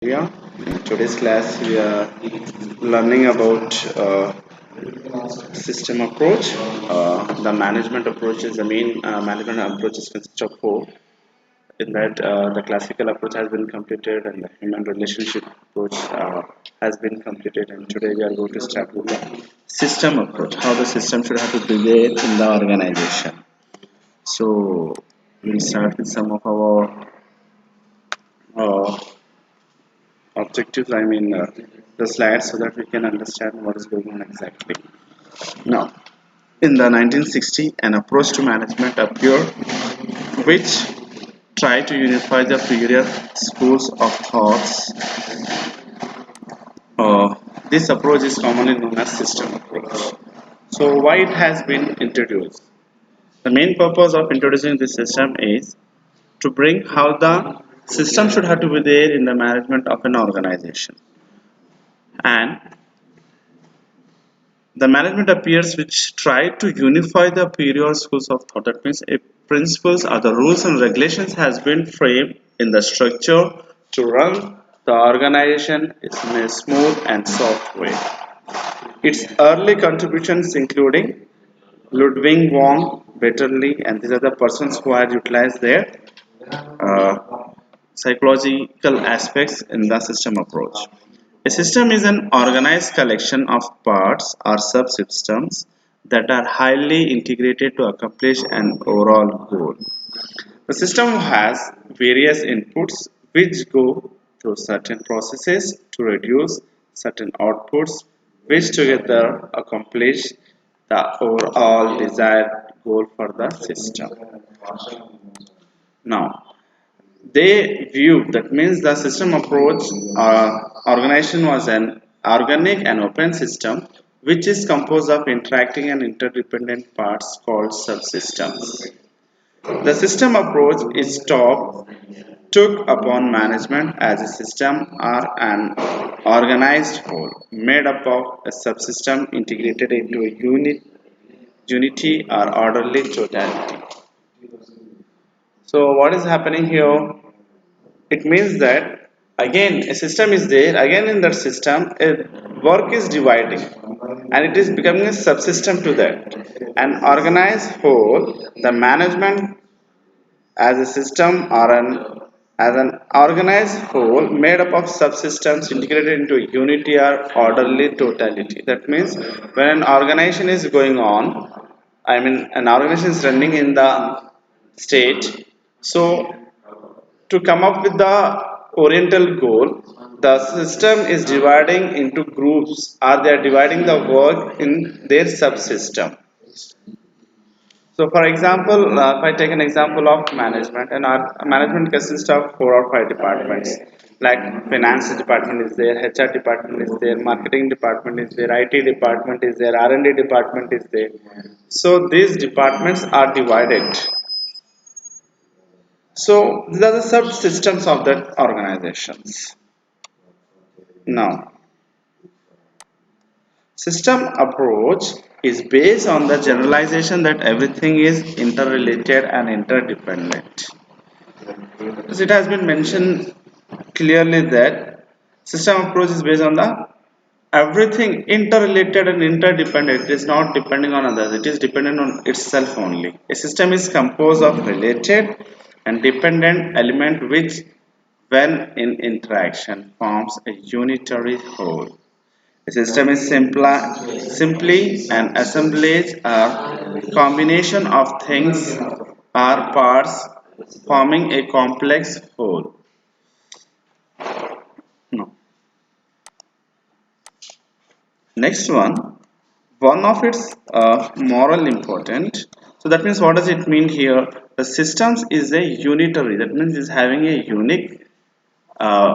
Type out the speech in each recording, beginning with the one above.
Yeah, in today's class we are learning about system approach. The management approach is the main management approaches consist of four. In that, the classical approach has been completed and the human relationship approach has been completed. And today we are going to start with the system approach, how the system should have to be there in the organization. So we'll start with some of our uh, objectives, the slides so that we can understand what is going on exactly. Now, in the 1960, an approach to management appeared which tried to unify the previous schools of thoughts. This approach is commonly known as system approach. So, why it has been introduced? The main purpose of introducing this system is to bring how the system should have to be there in the management of an organization. And the management appears which try to unify the period schools of thought. That means a principles or the rules and regulations has been framed in the structure to run the organization in a smooth and soft way. Its early contributions including Ludwig von Betterly, and these are the persons who had utilized their uh, psychological aspects in the system approach. A system is an organized collection of parts or subsystems that are highly integrated to accomplish an overall goal. The system has various inputs which go through certain processes to reduce certain outputs which together accomplish the overall desired goal for the system. Now, they view that means the system approach organization was an organic and open system which is composed of interacting and interdependent parts called subsystems. The system approach is took upon management as a system or an organized whole made up of a subsystem integrated into a unity or orderly totality. So what is happening here? It means that again a system is there, again in that system a work is dividing and it is becoming a subsystem to that. An organized whole, the management as a system or an organized whole made up of subsystems integrated into unity or orderly totality. That means when an organization is going on, an organization is running in the state. So to come up with the oriental goal, the system is dividing into groups or they are dividing the work in their subsystem. So for example, if I take an example of management, and our management consists of 4 or 5 departments, like finance department is there, HR department is there, marketing department is there, IT department is there, R&D department is there. So these departments are divided. So these are the subsystems of that organizations. Now, system approach is based on the generalization that everything is interrelated and interdependent. As it has been mentioned clearly that system approach is based on the everything interrelated and interdependent. It is not depending on others. It is dependent on itself only. A system is composed of related and dependent element which when in interaction forms a unitary whole. A system is simply an assemblage or combination of things or parts forming a complex whole. No. Next one of its moral important. So that means what does it mean here? The systems is a unitary. That means it's having a unique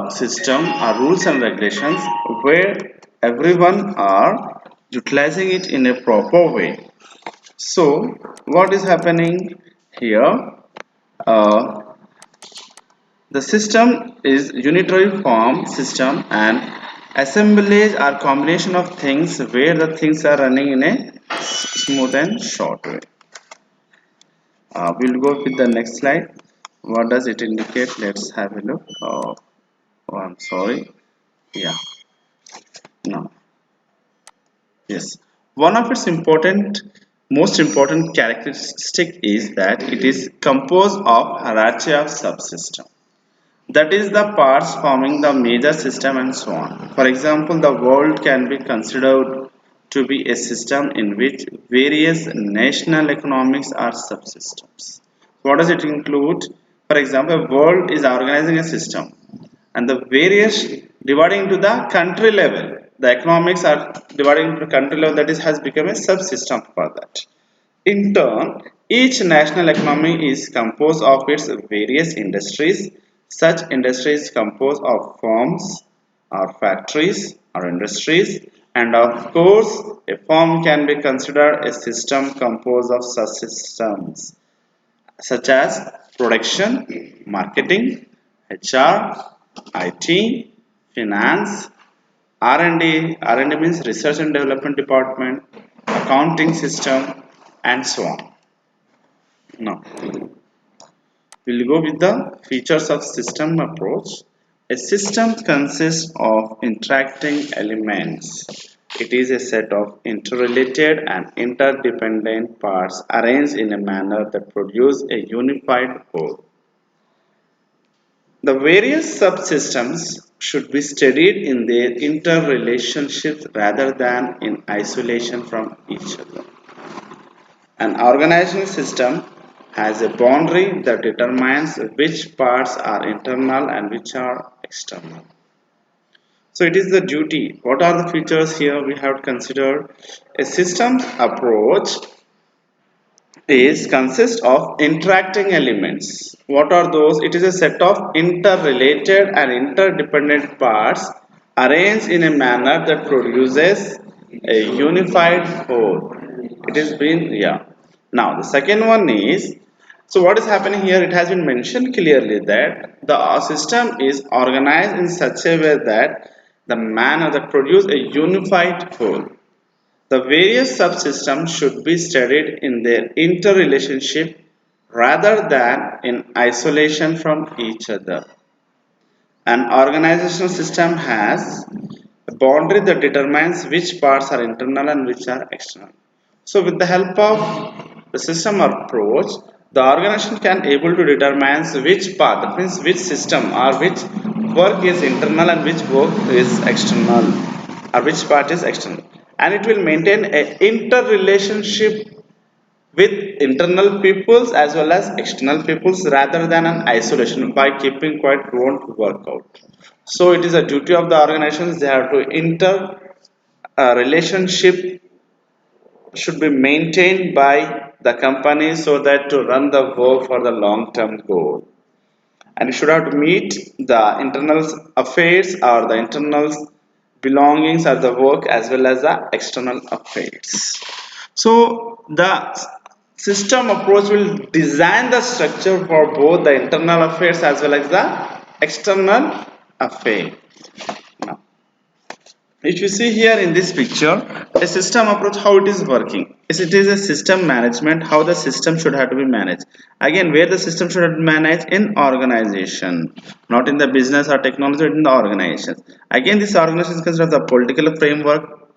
system or rules and regulations where everyone are utilizing it in a proper way. So what is happening here? Uh, the system is unitary form system and assemblage are combination of things where the things are running in a smooth and short way. We'll go with the next slide. What does it indicate? Let's have a look. Oh, I'm sorry. Yeah, no. Yes. One of its most important characteristic is that it is composed of hierarchy of subsystems. That is the parts forming the major system and so on. For example, the world can be considered to be a system in which various national economics are subsystems. What does it include? For example, a world is organizing a system and the various dividing into the country level. The economics are dividing into country level, that is has become a subsystem for that. In turn, each national economy is composed of its various industries. Such industries compose of firms or factories or industries, and of course, a firm can be considered a system composed of subsystems such as production, marketing, HR, IT, finance, R&D means research and development department, accounting system, and so on. Now, we'll go with the features of system approach. A system consists of interacting elements. It is a set of interrelated and interdependent parts arranged in a manner that produce a unified whole. The various subsystems should be studied in their interrelationships rather than in isolation from each other. An organizational system has a boundary that determines which parts are internal and which are external. So it is the duty. What are the features here we have considered? A systems approach is consists of interacting elements. What are those? It is a set of interrelated and interdependent parts arranged in a manner that produces a unified whole. It is been, yeah. Now the second one is, so what is happening here? It has been mentioned clearly that the system is organized in such a way that the manner that produce a unified whole. The various subsystems should be studied in their interrelationship rather than in isolation from each other. An organizational system has a boundary that determines which parts are internal and which are external. So with the help of the system approach, the organization can able to determine which part, that means which system or which work is internal and which work is external, or which part is external, and it will maintain a interrelationship with internal peoples as well as external peoples rather than an isolation. By keeping quiet won't work out. So it is a duty of the organizations, they have to inter relationship should be maintained by the company so that to run the work for the long term goal, and it should have to meet the internal affairs or the internal belongings of the work as well as the external affairs. So the system approach will design the structure for both the internal affairs as well as the external affair. Now, if you see here in this picture, a system approach, how it is working is, it is a system management, how the system should have to be managed. Again, where the system should have to be managed in organization, not in the business or technology, but in the organization. Again, this organization consists of the political framework,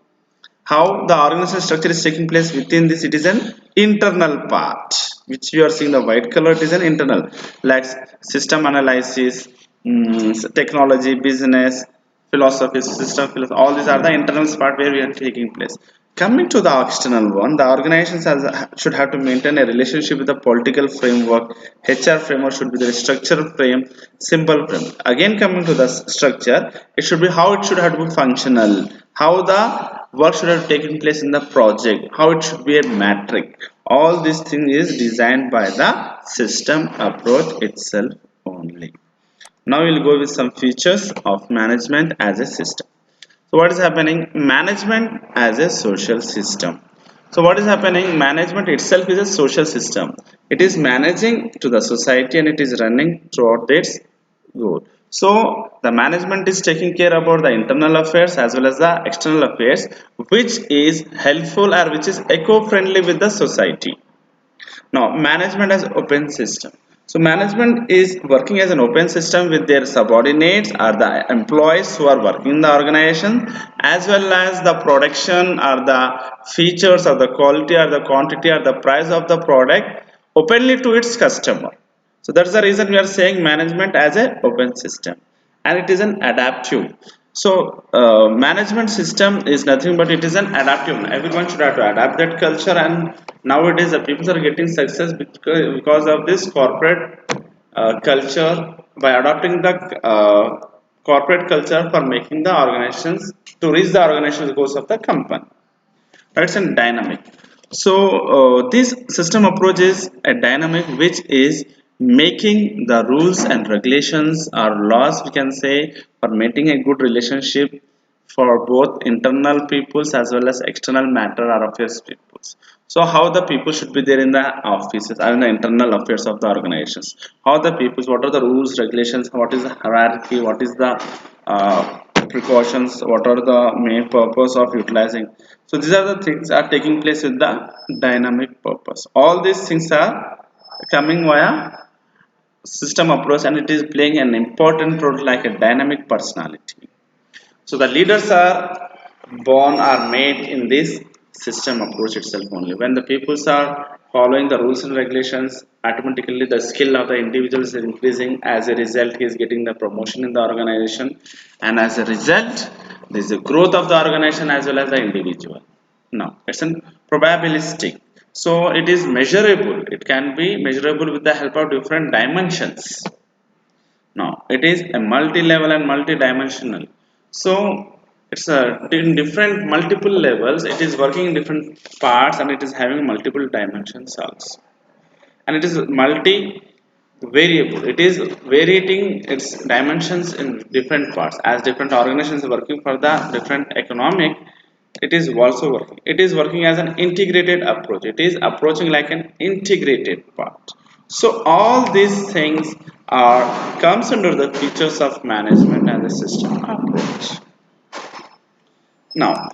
how the organizational structure is taking place within this. It is an internal part, which you are seeing the white color. It is an internal, like system analysis, technology, business, philosophy, system philosophy, all these are the internal part where we are taking place. Coming to the external one, the organizations should have to maintain a relationship with the political framework. HR framework should be the structure frame, symbol frame. Again, coming to the structure, it should be how it should have to be functional, how the work should have taken place in the project, how it should be a metric. All these things is designed by the system approach itself only. Now we'll go with some features of management as a system. So what is happening? Management as a social system. So what is happening? Management itself is a social system. It is managing to the society and it is running throughout its goal. So the management is taking care about the internal affairs as well as the external affairs, which is helpful or which is eco-friendly with the society. Now management as open system. So management is working as an open system with their subordinates or the employees who are working in the organization, as well as the production or the features or the quality or the quantity or the price of the product openly to its customer. So that's the reason we are saying management as an open system, and it is an adaptive. So management system is nothing but it is an adaptive. Everyone should have to adapt that culture, and nowadays the people are getting success because of this corporate culture by adopting the corporate culture for making the organizations to reach the organizational goals of the company. That's a dynamic. So this system approach is a dynamic which is making the rules and regulations or laws, we can say, for maintaining a good relationship for both internal peoples as well as external matter or affairs peoples. So how the people should be there in the offices or in the internal affairs of the organizations, how the peoples, what are the rules regulations, what is the hierarchy, what is the precautions, what are the main purpose of utilizing. So these are the things are taking place with the dynamic purpose. All these things are coming via system approach, and it is playing an important role like a dynamic personality. So the leaders are born or made in this system approach itself only. When the peoples are following the rules and regulations, automatically the skill of the individual is increasing. As a result, he is getting the promotion in the organization, and as a result, there is a growth of the organization as well as the individual. Now, it's an probabilistic. So it is measurable. It can be measurable with the help of different dimensions. Now it is a multi-level and multi-dimensional. So it's in different multiple levels. It is working in different parts and it is having multiple dimensions also. And it is multi-variable. It is varying its dimensions in different parts. As different organizations are working for the different economic, it is also working. It is working as an integrated approach. It is approaching like an integrated part. So all these things are comes under the features of management and the system approach. Now,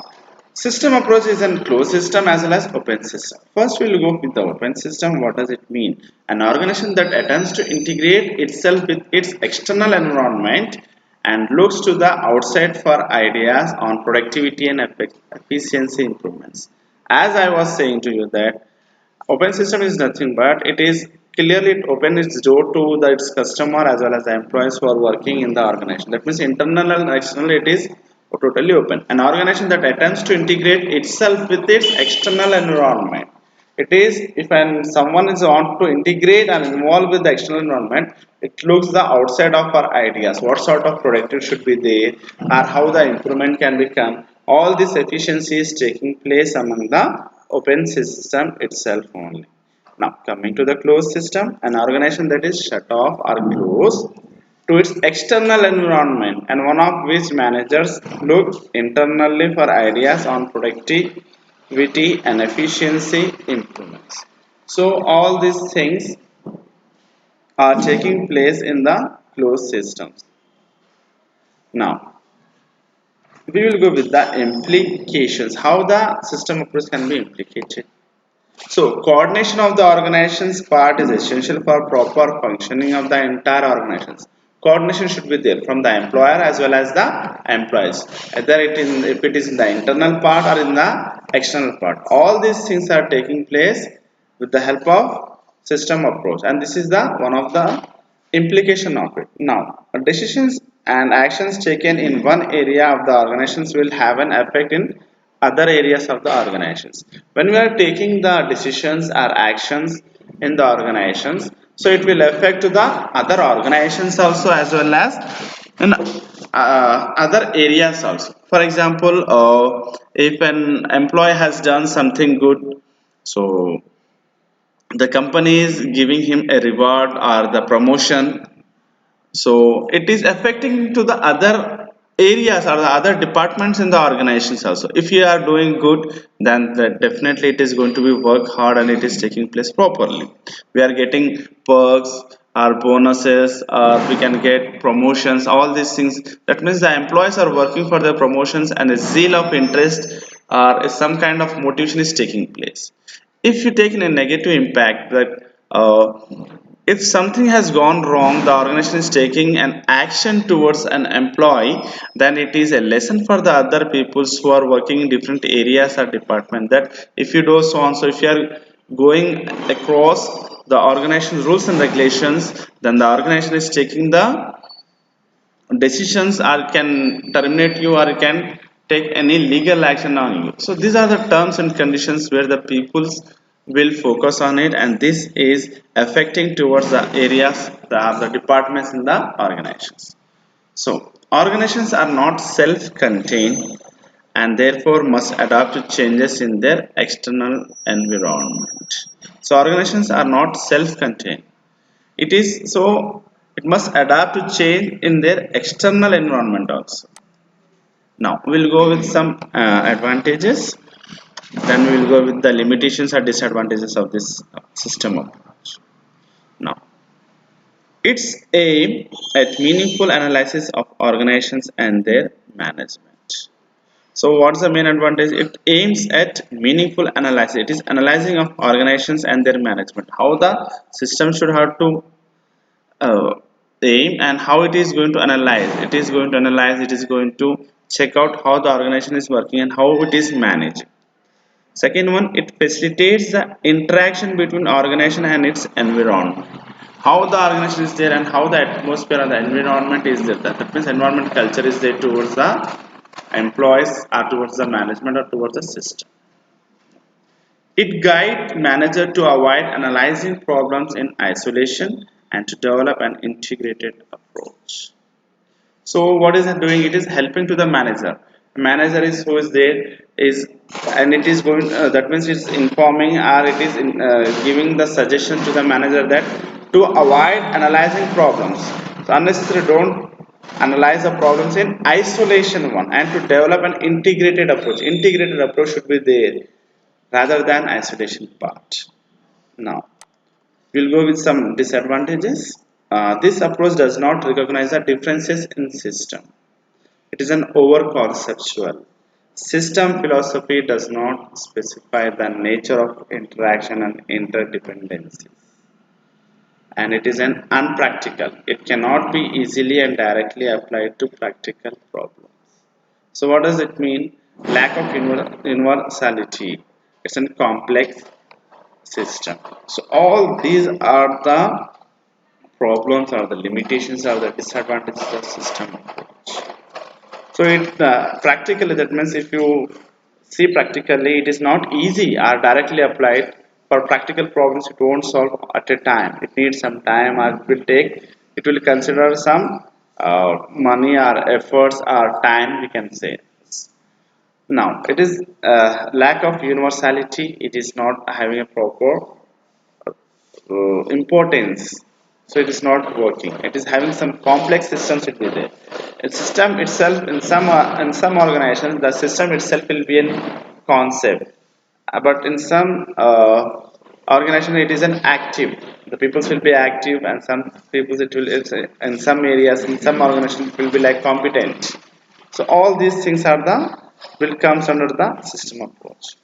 system approach is a closed system as well as open system. First, we'll go with the open system. What does it mean? An organization that attempts to integrate itself with its external environment and looks to the outside for ideas on productivity and efficiency improvements. As I was saying to you that open system is nothing but it is clearly it opens its door to its customer as well as the employees who are working in the organization. That means internal and external it is totally open. An organization that attempts to integrate itself with its external environment. It is if someone is want to integrate and involve with the external environment, it looks the outside of our ideas. What sort of productive should be there, or how the improvement can become. All this efficiency is taking place among the open system itself only. Now coming to the closed system, an organization that is shut off or closed to its external environment and one of which managers look internally for ideas on productivity and efficiency improvements. So all these things are taking place in the closed systems. Now we will go with the implications, how the system approach can be implicated. So coordination of the organization's part is essential for proper functioning of the entire organizations. Coordination should be there from the employer as well as the employees. Either if it is in the internal part or in the external part. All these things are taking place with the help of system approach, and this is the one of the implication of it. Now, decisions and actions taken in one area of the organizations will have an effect in other areas of the organizations. When we are taking the decisions or actions in the organizations, so it will affect to the other organizations also as well as in other areas also. For example, if an employee has done something good, so the company is giving him a reward or the promotion, so it is affecting to the other areas or the other departments in the organizations also. If you are doing good, then definitely it is going to be work hard and it is taking place properly. We are getting perks or bonuses, or we can get promotions, all these things. That means the employees are working for their promotions and a zeal of interest or some kind of motivation is taking place. If you take in a negative impact that If something has gone wrong, the organization is taking an action towards an employee, then it is a lesson for the other peoples who are working in different areas or department, that if you do so on, so if you are going across the organization's rules and regulations, then the organization is taking the decisions or can terminate you or can take any legal action on you. So these are the terms and conditions where the peoples will focus on it, and this is affecting towards the areas, the departments in the organizations. So organizations are not self-contained and therefore must adapt to changes in their external environment. So organizations are not self-contained, it is so it must adapt to change in their external environment also. Now we'll go with some advantages, then we'll go with the limitations or disadvantages of this system approach. Now its aim at meaningful analysis of organizations and their management. So what's the main advantage? It aims at meaningful analysis. It is analyzing of organizations and their management. How the system should have to uh, aim and how it is going to analyze. It is going to analyze, it is going to check out how the organization is working and how it is managed. Second one, it facilitates the interaction between organization and its environment. How the organization is there and how the atmosphere and the environment is there, that means environment culture is there towards the employees or towards the management or towards the system. It guides manager to avoid analyzing problems in isolation and to develop an integrated approach. So what is it doing? It is helping to the manager. Manager is who is there is, and it is going. That means it's informing or it is giving the suggestion to the manager that to avoid analyzing problems. So unnecessarily don't analyze the problems in isolation one, and to develop an integrated approach. Integrated approach should be there rather than isolation part. Now we'll go with some disadvantages. This approach does not recognize the differences in system. It is an over-conceptual. System philosophy does not specify the nature of interaction and interdependencies. And it is an unpractical. It cannot be easily and directly applied to practical problems. So what does it mean? Lack of universality. It's a complex system. So all these are the problems or the limitations or the disadvantages of system approach. So it practically, that means if you see practically, it is not easy or directly applied. For practical problems it won't solve at a time. It needs some time, or it will consider some money or efforts or time, we can say. Now it is lack of universality. It is not having a proper importance, so it is not working. It is having some complex systems should be there. A system itself, in some organizations the system itself will be a concept. But in some organization it is an active, the people will be active, and some people it will in some areas, in some organizations it will be like competent. So all these things are the will comes under the system approach.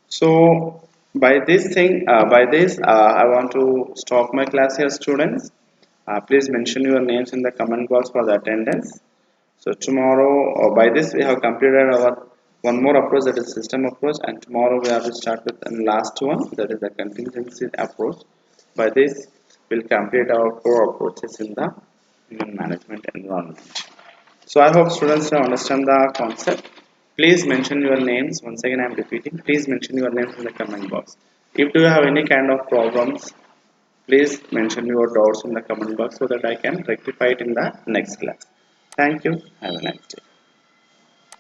So by this, I want to stop my class here, students. Please mention your names in the comment box for the attendance. So tomorrow, or by this, we have completed our one more approach, that is system approach, and tomorrow we have to start with the last one, that is the contingency approach. By this, we'll complete our four approaches in the human management environment. So I hope students now understand the concept. Please mention your names. Once again, I am repeating. Please mention your names in the comment box. If you have any kind of problems, please mention your doubts in the comment box so that I can rectify it in the next class. Thank you. Have a nice day.